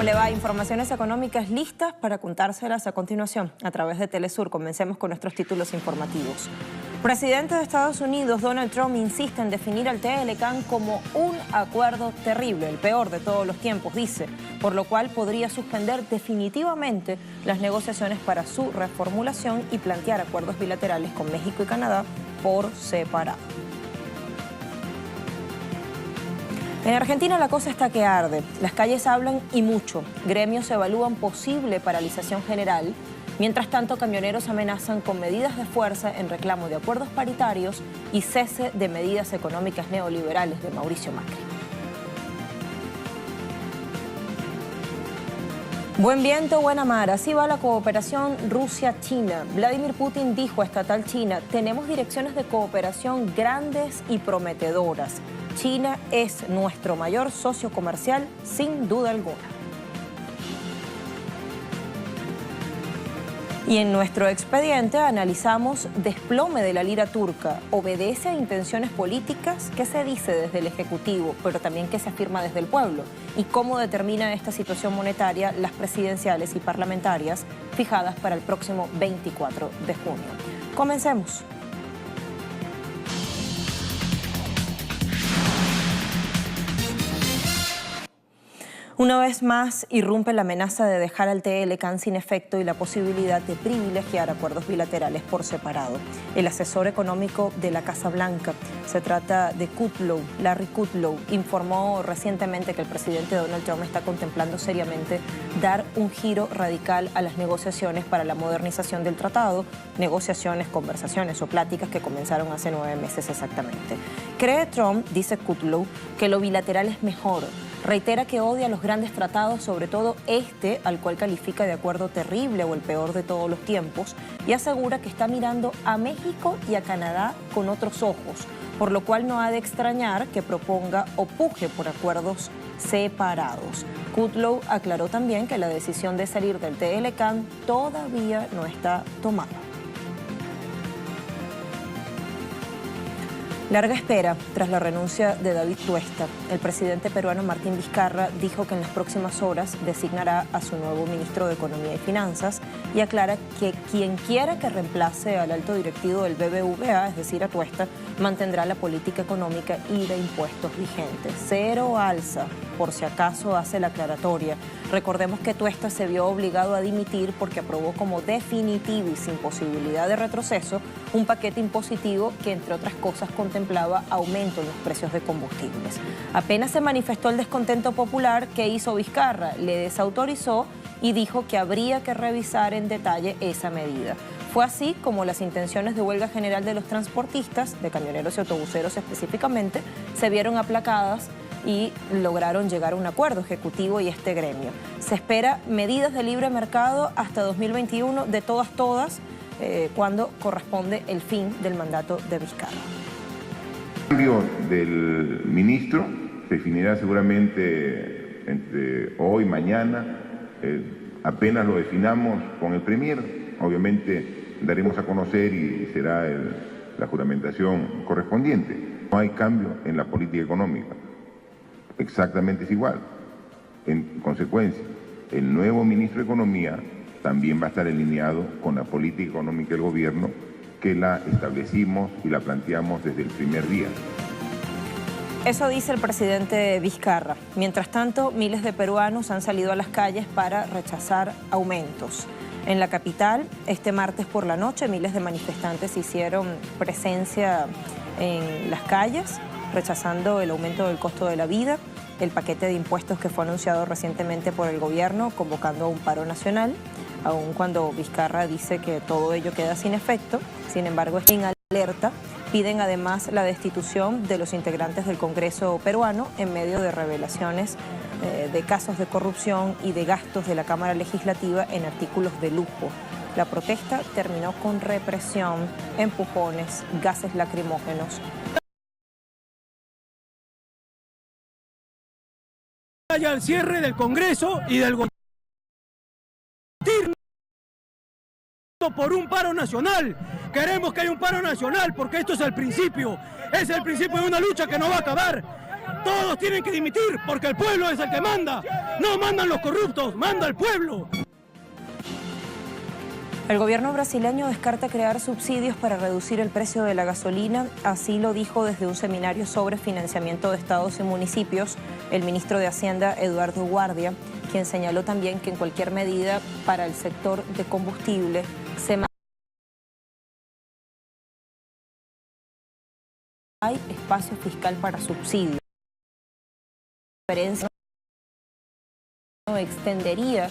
le va? Informaciones económicas listas para contárselas a continuación a través de Telesur. Comencemos con nuestros títulos informativos. Presidente de Estados Unidos, Donald Trump, insiste en definir al TLCAN como un acuerdo terrible, el peor de todos los tiempos, dice, por lo cual podría suspender definitivamente las negociaciones para su reformulación y plantear acuerdos bilaterales con México y Canadá por separado. En Argentina la cosa está que arde. Las calles hablan y mucho. Gremios evalúan posible paralización general. Mientras tanto, camioneros amenazan con medidas de fuerza en reclamo de acuerdos paritarios y cese de medidas económicas neoliberales de Mauricio Macri. Buen viento, buena mar. Así va la cooperación Rusia-China. Vladimir Putin dijo a Estatal China: tenemos direcciones de cooperación grandes y prometedoras. China es nuestro mayor socio comercial, sin duda alguna. Y en nuestro expediente analizamos desplome de la lira turca. ¿Obedece a intenciones políticas? ¿Qué se dice desde el Ejecutivo, pero también qué se afirma desde el pueblo? ¿Y cómo determina esta situación monetaria las presidenciales y parlamentarias fijadas para el próximo 24 de junio? Comencemos. Una vez más irrumpe la amenaza de dejar al TLCAN sin efecto y la posibilidad de privilegiar acuerdos bilaterales por separado. El asesor económico de la Casa Blanca, se trata de Kudlow, Larry Kudlow, informó recientemente que el presidente Donald Trump está contemplando seriamente dar un giro radical a las negociaciones para la modernización del tratado, negociaciones, conversaciones o pláticas que comenzaron hace 9 meses exactamente. Cree Trump, dice Kudlow, que lo bilateral es mejor. Reitera que odia los grandes tratados, sobre todo este, al cual califica de acuerdo terrible o el peor de todos los tiempos, y asegura que está mirando a México y a Canadá con otros ojos, por lo cual no ha de extrañar que proponga o puje por acuerdos separados. Kudlow aclaró también que la decisión de salir del TLCAN todavía no está tomada. Larga espera tras la renuncia de David Tuesta. El presidente peruano Martín Vizcarra dijo que en las próximas horas designará a su nuevo ministro de Economía y Finanzas y aclara que quien quiera que reemplace al alto directivo del BBVA, es decir, a Tuesta, mantendrá la política económica y de impuestos vigente. Cero alza, por si acaso hace la aclaratoria. Recordemos que Tuesta se vio obligado a dimitir porque aprobó como definitivo y sin posibilidad de retroceso un paquete impositivo que, entre otras cosas, contemplaba aumento en los precios de combustibles. Apenas se manifestó el descontento popular, ¿qué hizo Vizcarra? Le desautorizó y dijo que habría que revisar en detalle esa medida. Fue así como las intenciones de huelga general de los transportistas, de camioneros y autobuseros específicamente, se vieron aplacadas y lograron llegar a un acuerdo ejecutivo y este gremio. Se espera medidas de libre mercado hasta 2021 de todas, cuando corresponde el fin del mandato de Vizcarra. El cambio del ministro se definirá seguramente entre hoy y mañana. Apenas lo definamos con el Premier, obviamente daremos a conocer y será la juramentación correspondiente. No hay cambio en la política económica. Exactamente es igual. En consecuencia, el nuevo ministro de Economía también va a estar alineado con la política económica del gobierno que la establecimos y la planteamos desde el primer día. Eso dice el presidente Vizcarra. Mientras tanto, miles de peruanos han salido a las calles para rechazar aumentos. En la capital, este martes por la noche, miles de manifestantes hicieron presencia en las calles, rechazando el aumento del costo de la vida, el paquete de impuestos que fue anunciado recientemente por el gobierno, convocando a un paro nacional, aun cuando Vizcarra dice que todo ello queda sin efecto. Sin embargo, están en alerta. Piden además la destitución de los integrantes del Congreso peruano en medio de revelaciones de casos de corrupción y de gastos de la Cámara Legislativa en artículos de lujo. La protesta terminó con represión, empujones, gases lacrimógenos. Al cierre del Congreso y del gobierno por un paro nacional. Queremos que haya un paro nacional porque esto es el principio de una lucha que no va a acabar. Todos tienen que dimitir porque el pueblo es el que manda. No mandan los corruptos, manda el pueblo. El gobierno brasileño descarta crear subsidios para reducir el precio de la gasolina. Así lo dijo desde un seminario sobre financiamiento de estados y municipios el ministro de Hacienda, Eduardo Guardia, quien señaló también que en cualquier medida para el sector de combustible hay espacio fiscal para subsidios. La diferencia extendería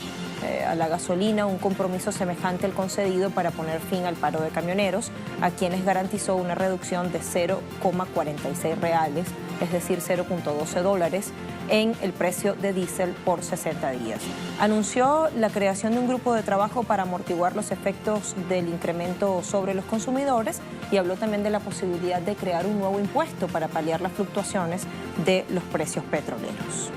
a la gasolina un compromiso semejante al concedido para poner fin al paro de camioneros, a quienes garantizó una reducción de 0,46 reales, es decir, 0,12 dólares, en el precio de diésel por 60 días. Anunció la creación de un grupo de trabajo para amortiguar los efectos del incremento sobre los consumidores y habló también de la posibilidad de crear un nuevo impuesto para paliar las fluctuaciones de los precios petroleros.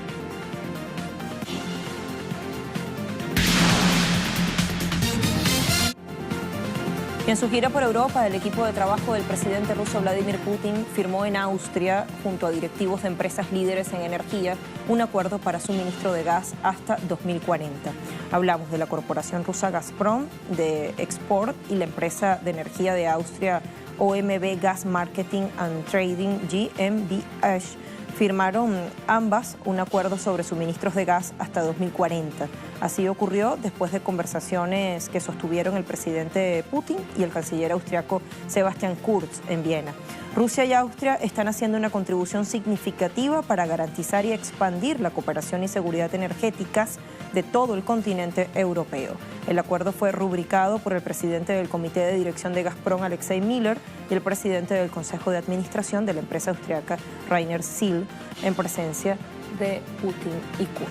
En su gira por Europa, el equipo de trabajo del presidente ruso Vladimir Putin firmó en Austria, junto a directivos de empresas líderes en energía, un acuerdo para suministro de gas hasta 2040. Hablamos de la corporación rusa Gazprom, de Export y la empresa de energía de Austria OMV Gas Marketing and Trading GmbH. Firmaron ambas un acuerdo sobre suministros de gas hasta 2040. Así ocurrió después de conversaciones que sostuvieron el presidente Putin y el canciller austriaco Sebastian Kurz en Viena. Rusia y Austria están haciendo una contribución significativa para garantizar y expandir la cooperación y seguridad energéticas de todo el continente europeo. El acuerdo fue rubricado por el presidente del Comité de Dirección de Gazprom, Alexei Miller, y el presidente del Consejo de Administración de la empresa austriaca, Rainer Seele, en presencia de Putin y Kurz.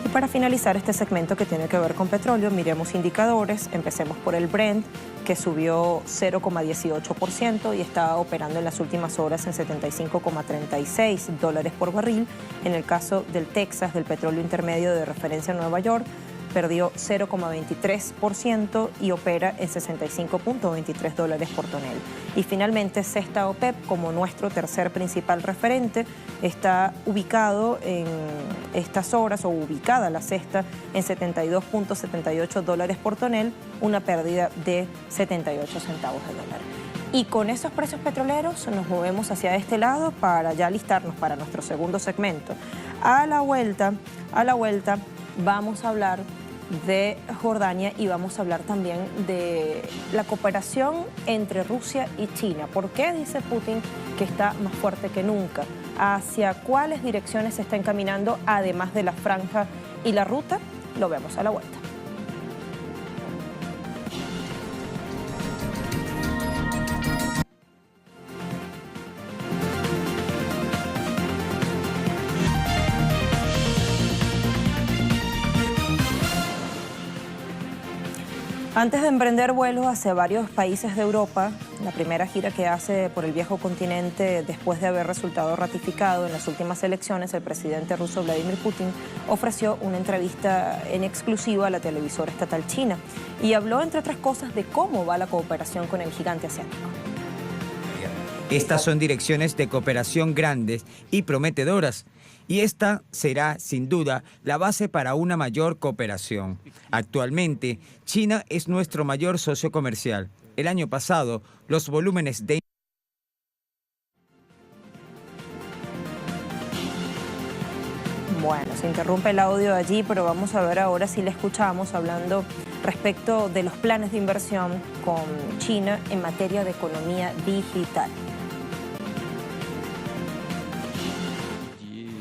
Y para finalizar este segmento que tiene que ver con petróleo, miremos indicadores. Empecemos por el Brent, que subió 0,18% y está operando en las últimas horas en 75,36 dólares por barril. En el caso del Texas, del petróleo intermedio de referencia en Nueva York, perdió 0,23% y opera en 65,23 dólares por tonel. Y finalmente, Cesta OPEP, como nuestro tercer principal referente, está ubicado en estas horas, o ubicada la cesta, en 72,78 dólares por tonel, una pérdida de 78 centavos de dólar. Y con esos precios petroleros nos movemos hacia este lado para ya alistarnos para nuestro segundo segmento. A la vuelta vamos a hablar de Jordania y vamos a hablar también de la cooperación entre Rusia y China. ¿Por qué dice Putin que está más fuerte que nunca? ¿Hacia cuáles direcciones se está encaminando, además de la franja y la ruta? Lo vemos a la vuelta. Antes de emprender vuelos hacia varios países de Europa, la primera gira que hace por el viejo continente después de haber resultado ratificado en las últimas elecciones, el presidente ruso Vladimir Putin ofreció una entrevista en exclusiva a la televisora estatal china y habló, entre otras cosas, de cómo va la cooperación con el gigante asiático. Estas son direcciones de cooperación grandes y prometedoras, y esta será, sin duda, la base para una mayor cooperación. Actualmente, China es nuestro mayor socio comercial. El año pasado, los volúmenes de... Bueno, se interrumpe el audio allí, pero vamos a ver ahora si le escuchamos hablando respecto de los planes de inversión con China en materia de economía digital.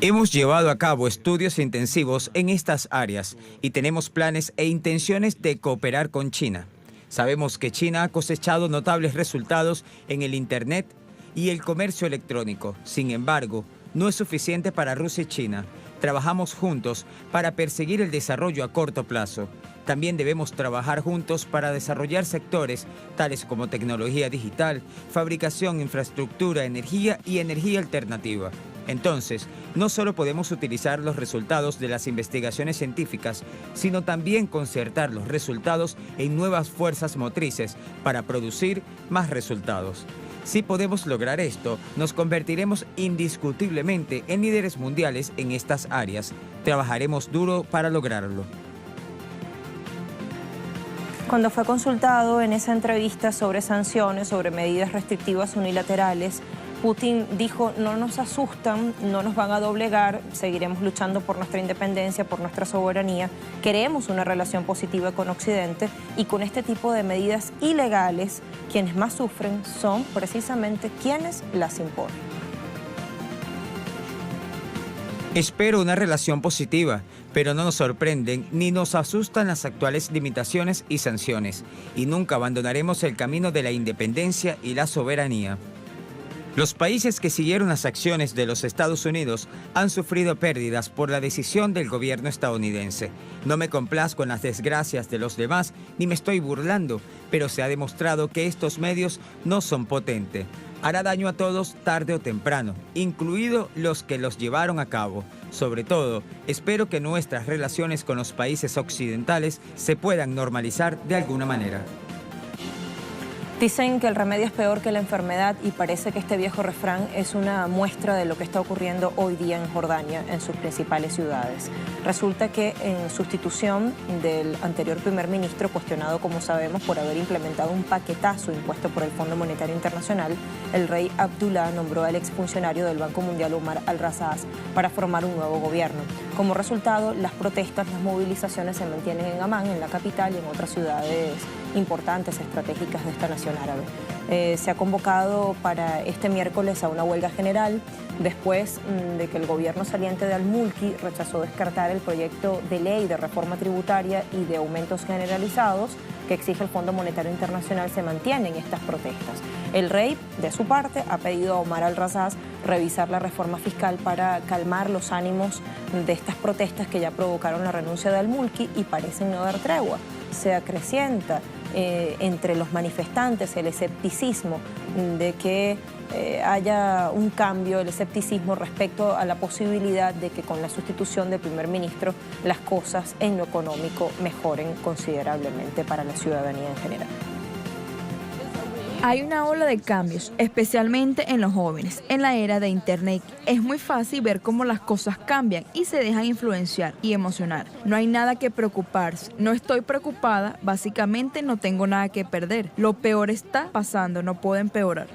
Hemos llevado a cabo estudios intensivos en estas áreas y tenemos planes e intenciones de cooperar con China. Sabemos que China ha cosechado notables resultados en el Internet y el comercio electrónico. Sin embargo, no es suficiente para Rusia y China. Trabajamos juntos para perseguir el desarrollo a corto plazo. También debemos trabajar juntos para desarrollar sectores tales como tecnología digital, fabricación, infraestructura, energía y energía alternativa. Entonces, no solo podemos utilizar los resultados de las investigaciones científicas, sino también concertar los resultados en nuevas fuerzas motrices para producir más resultados. Si podemos lograr esto, nos convertiremos indiscutiblemente en líderes mundiales en estas áreas. Trabajaremos duro para lograrlo. Cuando fue consultado en esa entrevista sobre sanciones, sobre medidas restrictivas unilaterales, Putin dijo: no nos asustan, no nos van a doblegar, seguiremos luchando por nuestra independencia, por nuestra soberanía, queremos una relación positiva con Occidente, y con este tipo de medidas ilegales, quienes más sufren son precisamente quienes las imponen. Espero una relación positiva, pero no nos sorprenden ni nos asustan las actuales limitaciones y sanciones, y nunca abandonaremos el camino de la independencia y la soberanía. Los países que siguieron las acciones de los Estados Unidos han sufrido pérdidas por la decisión del gobierno estadounidense. No me complazco en las desgracias de los demás, ni me estoy burlando, pero se ha demostrado que estos medios no son potentes. Hará daño a todos tarde o temprano, incluidos los que los llevaron a cabo. Sobre todo, espero que nuestras relaciones con los países occidentales se puedan normalizar de alguna manera. Dicen que el remedio es peor que la enfermedad, y parece que este viejo refrán es una muestra de lo que está ocurriendo hoy día en Jordania, en sus principales ciudades. Resulta que en sustitución del anterior primer ministro, cuestionado, como sabemos, por haber implementado un paquetazo impuesto por el Fondo Monetario Internacional, el rey Abdullah nombró al exfuncionario del Banco Mundial Omar al-Razaz para formar un nuevo gobierno. Como resultado, las protestas, las movilizaciones se mantienen en Amán, en la capital, y en otras ciudades importantes, estratégicas de esta nación árabe. Se ha convocado para este miércoles a una huelga general después de que el gobierno saliente de al-Mulki rechazó descartar el proyecto de ley de reforma tributaria y de aumentos generalizados que exige el Fondo Monetario Internacional. Se mantienen estas protestas. El rey, de su parte, ha pedido a Omar al-Razaz revisar la reforma fiscal para calmar los ánimos de estas protestas que ya provocaron la renuncia de al-Mulki y parecen no dar tregua. Se acrecienta entre los manifestantes el escepticismo de que haya un cambio, el escepticismo respecto a la posibilidad de que con la sustitución del primer ministro las cosas en lo económico mejoren considerablemente para la ciudadanía en general. Hay una ola de cambios, especialmente en los jóvenes. En la era de Internet es muy fácil ver cómo las cosas cambian y se dejan influenciar y emocionar. No hay nada que preocuparse. No estoy preocupada, básicamente no tengo nada que perder. Lo peor está pasando, no puedo empeorar.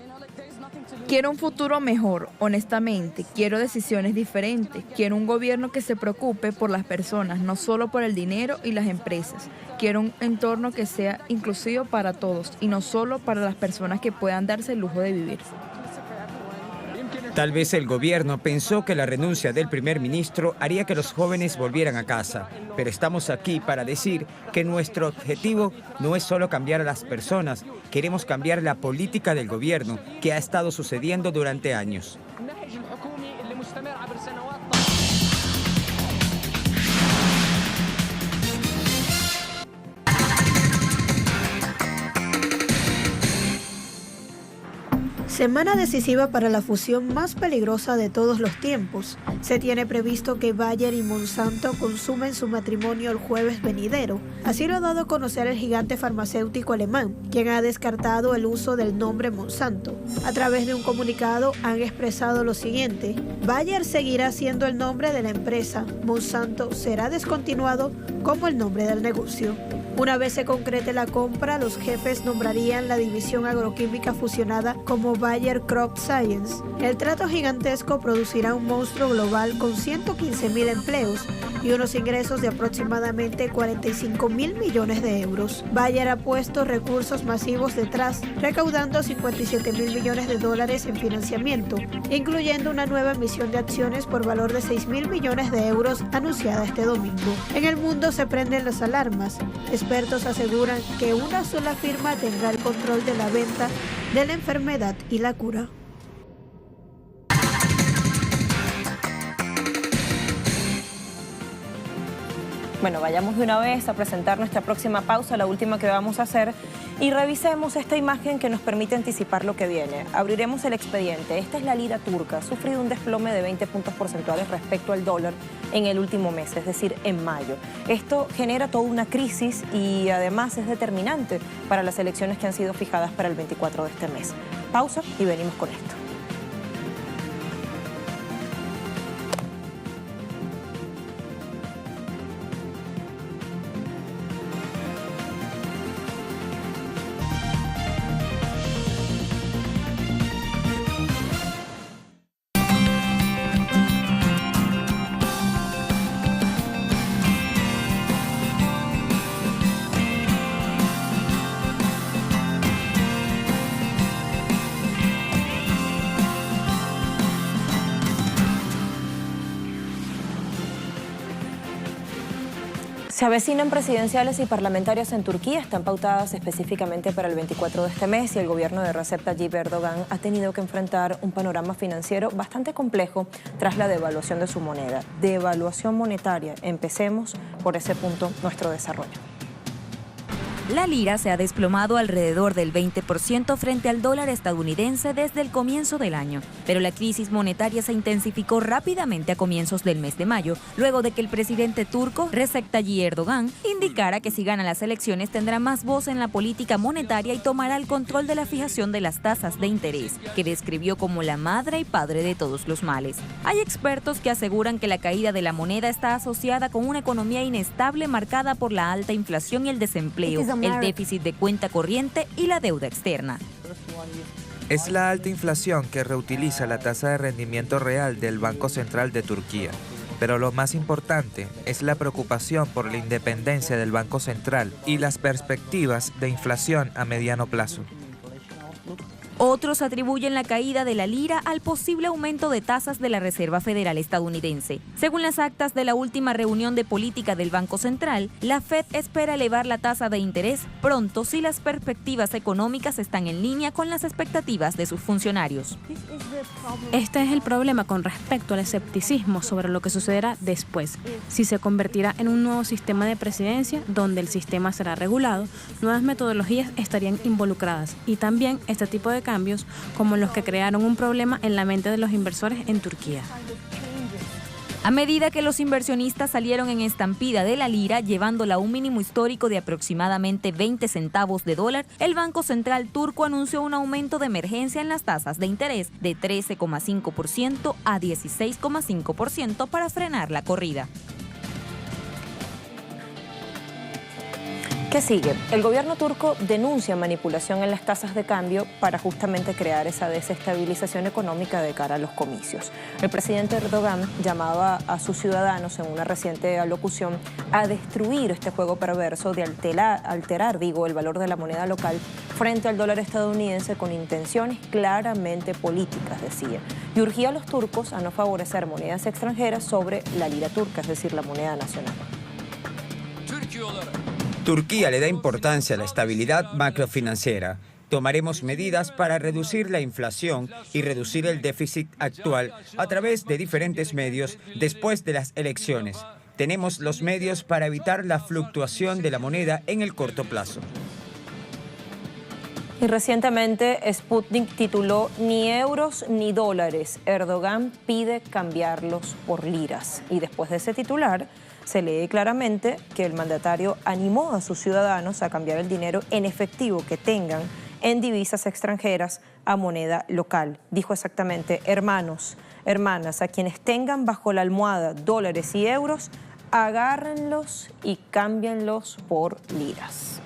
Quiero un futuro mejor, honestamente. Quiero decisiones diferentes. Quiero un gobierno que se preocupe por las personas, no solo por el dinero y las empresas. Quiero un entorno que sea inclusivo para todos y no solo para las personas que puedan darse el lujo de vivir. Tal vez el gobierno pensó que la renuncia del primer ministro haría que los jóvenes volvieran a casa, pero estamos aquí para decir que nuestro objetivo no es solo cambiar a las personas, queremos cambiar la política del gobierno que ha estado sucediendo durante años. Semana decisiva para la fusión más peligrosa de todos los tiempos. Se tiene previsto que Bayer y Monsanto consumen su matrimonio el jueves venidero. Así lo ha dado a conocer el gigante farmacéutico alemán, quien ha descartado el uso del nombre Monsanto. A través de un comunicado han expresado lo siguiente: Bayer seguirá siendo el nombre de la empresa, Monsanto será descontinuado como el nombre del negocio. Una vez se concrete la compra, los jefes nombrarían la división agroquímica fusionada como Bayer Crop Science. El trato gigantesco producirá un monstruo global con 115.000 empleos y unos ingresos de aproximadamente 45.000 millones de euros. Bayer ha puesto recursos masivos detrás, recaudando 57.000 millones de dólares en financiamiento, incluyendo una nueva emisión de acciones por valor de 6.000 millones de euros anunciada este domingo. En el mundo se prenden las alarmas. Expertos aseguran que una sola firma tendrá el control de la venta de la enfermedad y la cura. Bueno, vayamos de una vez a presentar nuestra próxima pausa, la última que vamos a hacer, y revisemos esta imagen que nos permite anticipar lo que viene. Abriremos el expediente. Esta es la lira turca. Ha sufrido un desplome de 20 puntos porcentuales respecto al dólar en el último mes, es decir, en mayo. Esto genera toda una crisis y además es determinante para las elecciones que han sido fijadas para el 24 de este mes. Pausa y venimos con esto. Se avecinan presidenciales y parlamentarias en Turquía, están pautadas específicamente para el 24 de este mes y el gobierno de Recep Tayyip Erdogan ha tenido que enfrentar un panorama financiero bastante complejo tras la devaluación de su moneda. Devaluación monetaria. Empecemos por ese punto nuestro desarrollo. La lira se ha desplomado alrededor del 20% frente al dólar estadounidense desde el comienzo del año, pero la crisis monetaria se intensificó rápidamente a comienzos del mes de mayo, luego de que el presidente turco Recep Tayyip Erdogan indicara que si gana las elecciones tendrá más voz en la política monetaria y tomará el control de la fijación de las tasas de interés, que describió como la madre y padre de todos los males. Hay expertos que aseguran que la caída de la moneda está asociada con una economía inestable marcada por la alta inflación y el desempleo, el déficit de cuenta corriente y la deuda externa. Es la alta inflación que reutiliza la tasa de rendimiento real del Banco Central de Turquía. Pero lo más importante es la preocupación por la independencia del Banco Central y las perspectivas de inflación a mediano plazo. Otros atribuyen la caída de la lira al posible aumento de tasas de la Reserva Federal estadounidense. Según las actas de la última reunión de política del Banco Central, la Fed espera elevar la tasa de interés pronto si las perspectivas económicas están en línea con las expectativas de sus funcionarios. Este es el problema con respecto al escepticismo sobre lo que sucederá después. Si se convertirá en un nuevo sistema de presidencia donde el sistema será regulado, nuevas metodologías estarían involucradas y también este tipo de cambios como los que crearon un problema en la mente de los inversores en Turquía. A medida que los inversionistas salieron en estampida de la lira, llevándola a un mínimo histórico de aproximadamente 20 centavos de dólar, el Banco Central turco anunció un aumento de emergencia en las tasas de interés de 13,5% a 16,5% para frenar la corrida. ¿Qué sigue? El gobierno turco denuncia manipulación en las tasas de cambio para justamente crear esa desestabilización económica de cara a los comicios. El presidente Erdogan llamaba a sus ciudadanos en una reciente alocución a destruir este juego perverso de alterar el valor de la moneda local frente al dólar estadounidense con intenciones claramente políticas, decía, y urgía a los turcos a no favorecer monedas extranjeras sobre la lira turca, es decir, la moneda nacional. Turquía le da importancia a la estabilidad macrofinanciera. Tomaremos medidas para reducir la inflación y reducir el déficit actual a través de diferentes medios después de las elecciones. Tenemos los medios para evitar la fluctuación de la moneda en el corto plazo. Y recientemente Sputnik tituló "Ni euros ni dólares. Erdogan pide cambiarlos por liras". Y después de ese titular se lee claramente que el mandatario animó a sus ciudadanos a cambiar el dinero en efectivo que tengan en divisas extranjeras a moneda local. Dijo exactamente: hermanos, hermanas, a quienes tengan bajo la almohada dólares y euros, agárrenlos y cámbienlos por liras.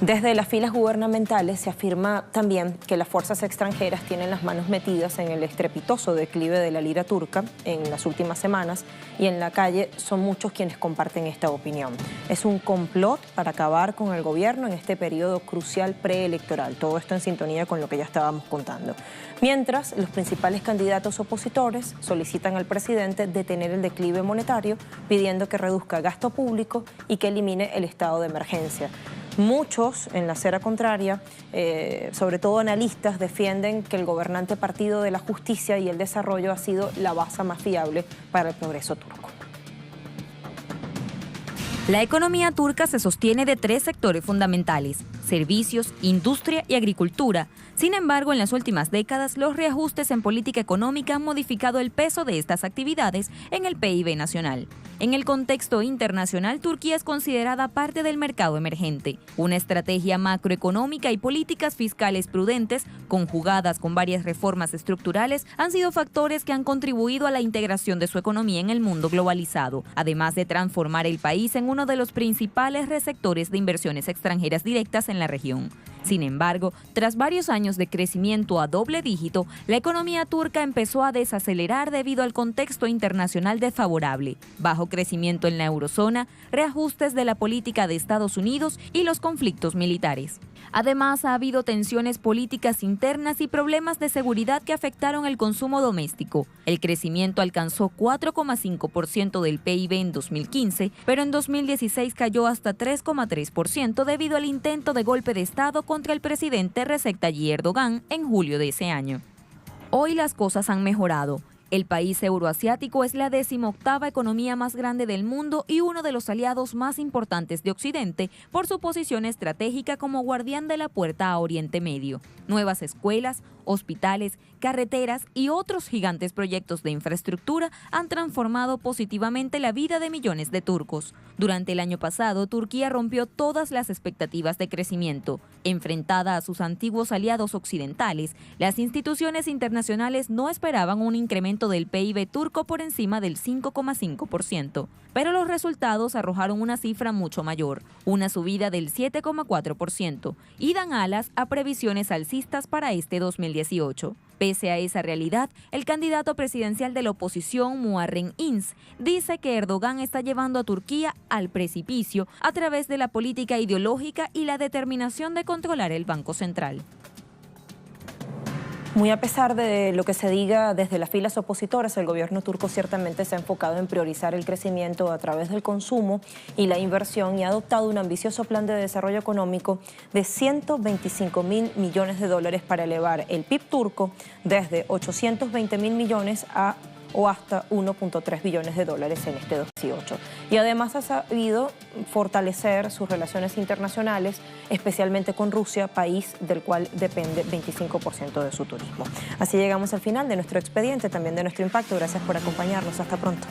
Desde las filas gubernamentales se afirma también que las fuerzas extranjeras tienen las manos metidas en el estrepitoso declive de la lira turca en las últimas semanas y en la calle son muchos quienes comparten esta opinión. Es un complot para acabar con el gobierno en este periodo crucial preelectoral. Todo esto en sintonía con lo que ya estábamos contando. Mientras, los principales candidatos opositores solicitan al presidente detener el declive monetario, pidiendo que reduzca gasto público y que elimine el estado de emergencia. Muchos en la acera contraria, sobre todo analistas, defienden que el gobernante Partido de la Justicia y el Desarrollo ha sido la base más fiable para el progreso turco. La economía turca se sostiene de tres sectores fundamentales: servicios, industria y agricultura. Sin embargo, en las últimas décadas, los reajustes en política económica han modificado el peso de estas actividades en el PIB nacional. En el contexto internacional, Turquía es considerada parte del mercado emergente. Una estrategia macroeconómica y políticas fiscales prudentes, conjugadas con varias reformas estructurales, han sido factores que han contribuido a la integración de su economía en el mundo globalizado, además de transformar el país en uno de los principales receptores de inversiones extranjeras directas en la región. Sin embargo, tras varios años de crecimiento a doble dígito, la economía turca empezó a desacelerar debido al contexto internacional desfavorable, bajo crecimiento en la eurozona, reajustes de la política de Estados Unidos y los conflictos militares. Además, ha habido tensiones políticas internas y problemas de seguridad que afectaron el consumo doméstico. El crecimiento alcanzó 4,5% del PIB en 2015, pero en 2016 cayó hasta 3,3% debido al intento de golpe de Estado contra el presidente Recep Tayyip Erdogan en julio de ese año. Hoy las cosas han mejorado. El país euroasiático es la 18ª economía más grande del mundo y uno de los aliados más importantes de Occidente por su posición estratégica como guardián de la puerta a Oriente Medio. Nuevas escuelas, hospitales, carreteras y otros gigantes proyectos de infraestructura han transformado positivamente la vida de millones de turcos. Durante el año pasado, Turquía rompió todas las expectativas de crecimiento. Enfrentada a sus antiguos aliados occidentales, las instituciones internacionales no esperaban un incremento del PIB turco por encima del 5,5%. Pero los resultados arrojaron una cifra mucho mayor, una subida del 7,4%, y dan alas a previsiones alcistas para este 2018. Pese a esa realidad, el candidato presidencial de la oposición, Muharrem İnce, dice que Erdogan está llevando a Turquía al precipicio a través de la política ideológica y la determinación de controlar el Banco Central. Muy a pesar de lo que se diga desde las filas opositoras, el gobierno turco ciertamente se ha enfocado en priorizar el crecimiento a través del consumo y la inversión y ha adoptado un ambicioso plan de desarrollo económico de 125.000 millones de dólares para elevar el PIB turco desde 820.000 millones o hasta 1.3 billones de dólares en este 2018. Y además ha sabido fortalecer sus relaciones internacionales, especialmente con Rusia, país del cual depende 25% de su turismo. Así llegamos al final de nuestro expediente, también de nuestro impacto. Gracias por acompañarnos. Hasta pronto.